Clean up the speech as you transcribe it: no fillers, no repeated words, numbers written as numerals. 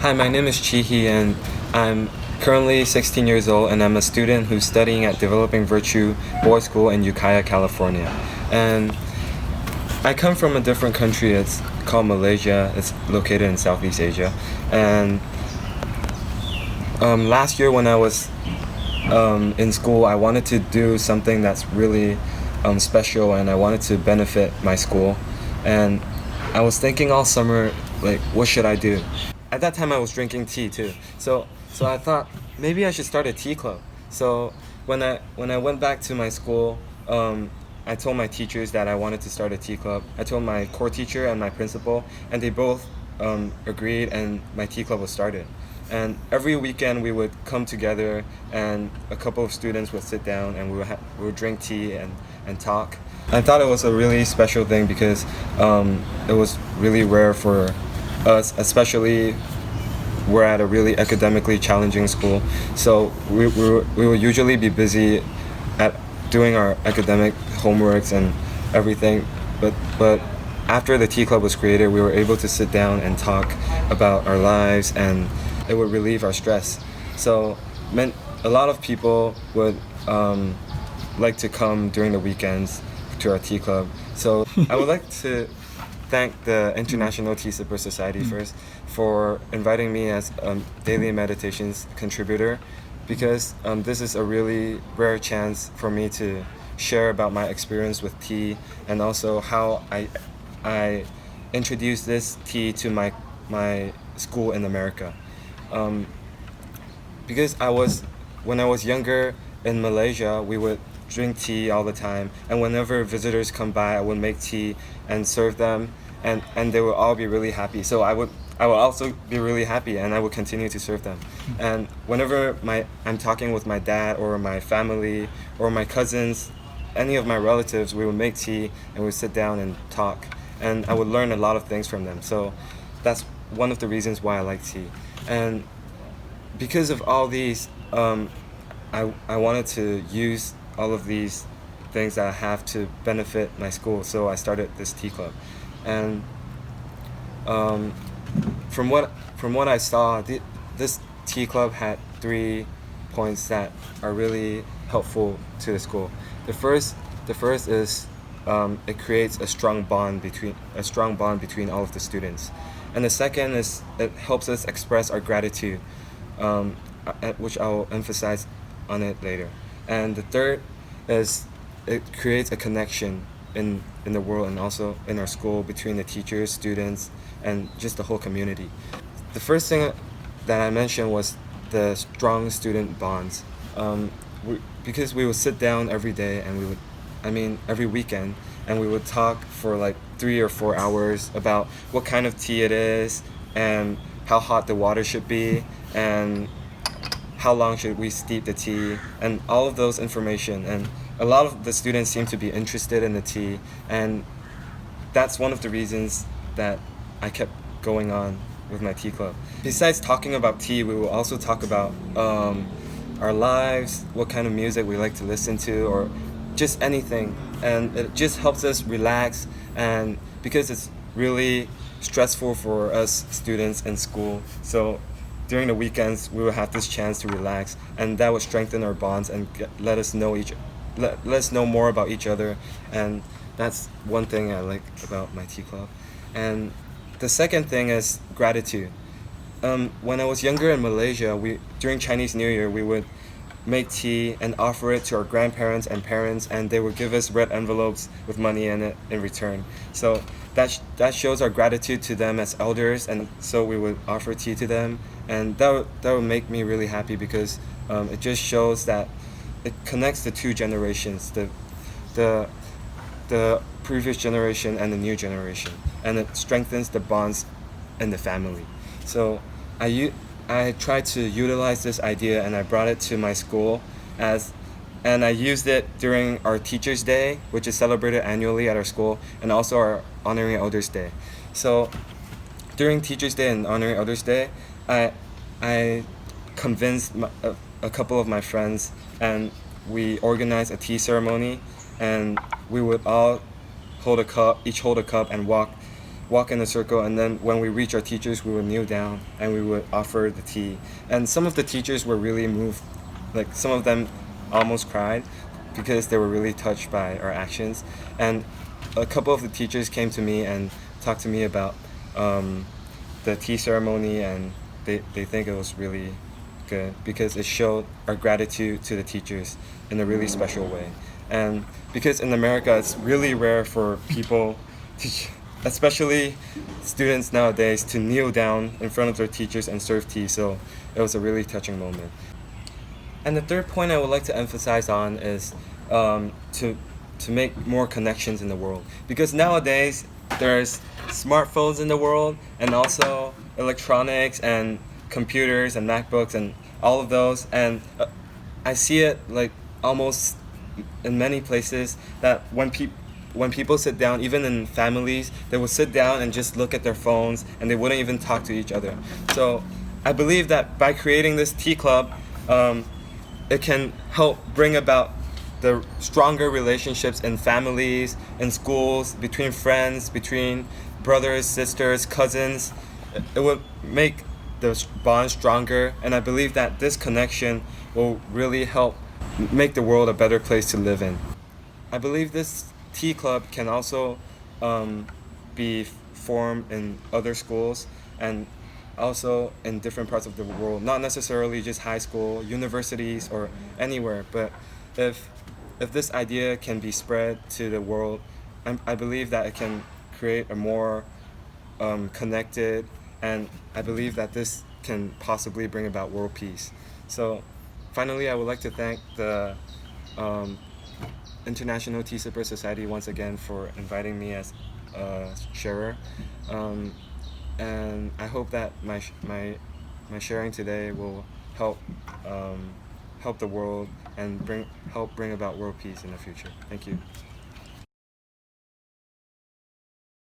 Hi, my name is Chee and I'm currently 16 years old and I'm a student who's studying at Developing Virtue Boys School in Ukiah, California. And I come from a different country. It's called Malaysia. It's located in Southeast Asia. And last year when I was in school, I wanted to do something that's really special and I wanted to benefit my school. And I was thinking all summer, like, what should I do? At that time, I was drinking tea too. So I thought maybe I should start a tea club. So when I went back to my school, I told my teachers that I wanted to start a tea club. I told my core teacher and my principal, and they both agreed, and my tea club was started. And every weekend we would come together, and a couple of students would sit down, and we would drink tea and talk. I thought it was a really special thing because it was really rare for us, especially we're at a really academically challenging school. So we will usually be busy at doing our academic homeworks and everything. But after the tea club was created, we were able to sit down and talk about our lives, and it would relieve our stress. So a lot of people would like to come during the weekends to our tea club. So I would like to thank the International Tea Sipper Society first for inviting me as a daily meditations contributor, because this is a really rare chance for me to share about my experience with tea and also how I introduced this tea to my school in America. Because when I was younger in Malaysia, we would drink tea all the time, and whenever visitors come by, I would make tea and serve them, and they would all be really happy. So I would also be really happy, and I would continue to serve them. And whenever I'm talking with my dad or my family or my cousins, any of my relatives, we would make tea and we would sit down and talk, and I would learn a lot of things from them. So that's one of the reasons why I like tea. And because of all these, I wanted to use all of these things that I have to benefit my school, so I started this tea club. And from what I saw, this tea club had 3 points that are really helpful to the school. The first is it creates a strong bond between all of the students, and the second is it helps us express our gratitude, which I will emphasize on it later. And the third is it creates a connection in the world and also in our school between the teachers, students, and just the whole community. The first thing that I mentioned was the strong student bonds. Because we would sit down every day and every weekend, and we would talk for like 3 or 4 hours about what kind of tea it is and how hot the water should be and how long should we steep the tea, and all of those information. And a lot of the students seem to be interested in the tea, and that's one of the reasons that I kept going on with my tea club. Besides talking about tea, we will also talk about our lives, what kind of music we like to listen to, or just anything. And it just helps us relax, and because it's really stressful for us students in school, so during the weekends we will have this chance to relax, and that would strengthen our bonds and let us know more about each other. And that's one thing I like about my tea club. And the second thing is gratitude. When I was younger in Malaysia, during Chinese New Year, we would make tea and offer it to our grandparents and parents, and they would give us red envelopes with money in it in return. So that shows our gratitude to them as elders, and so we would offer tea to them, and that would make me really happy because it just shows that it connects the two generations, the previous generation and the new generation, and it strengthens the bonds in the family. So I tried to utilize this idea, and I brought it to my school and I used it during our Teachers' Day, which is celebrated annually at our school, and also our Honoring Elders Day. So during Teachers' Day and Honoring Elders Day, I convinced a couple of my friends, and we organized a tea ceremony, and we would all each hold a cup and walk walk in a circle, and then when we reach our teachers, we would kneel down and we would offer the tea. And some of the teachers were really moved, like some of them almost cried because they were really touched by our actions. And a couple of the teachers came to me and talked to me about the tea ceremony, and they think it was really good because it showed our gratitude to the teachers in a really special way. And because in America it's really rare for people to, especially students nowadays, to kneel down in front of their teachers and serve tea, so it was a really touching moment. And the third point I would like to emphasize on is to make more connections in the world, because nowadays there's smartphones in the world, and also electronics and computers and MacBooks and all of those, and I see it like almost in many places that when people sit down, even in families, they will sit down and just look at their phones and they wouldn't even talk to each other. So I believe that by creating this tea club, it can help bring about the stronger relationships in families, in schools, between friends, between brothers, sisters, cousins. It will make the bond stronger, and I believe that this connection will really help make the world a better place to live in. I believe this tea club can also be formed in other schools and also in different parts of the world, not necessarily just high school, universities, or anywhere, but if this idea can be spread to the world, I believe that it can create a more connected, and I believe that this can possibly bring about world peace. So finally, I would like to thank the International Tea Sipper Society once again for inviting me as a sharer. And I hope that my sharing today will help help the world and help bring about world peace in the future. Thank you.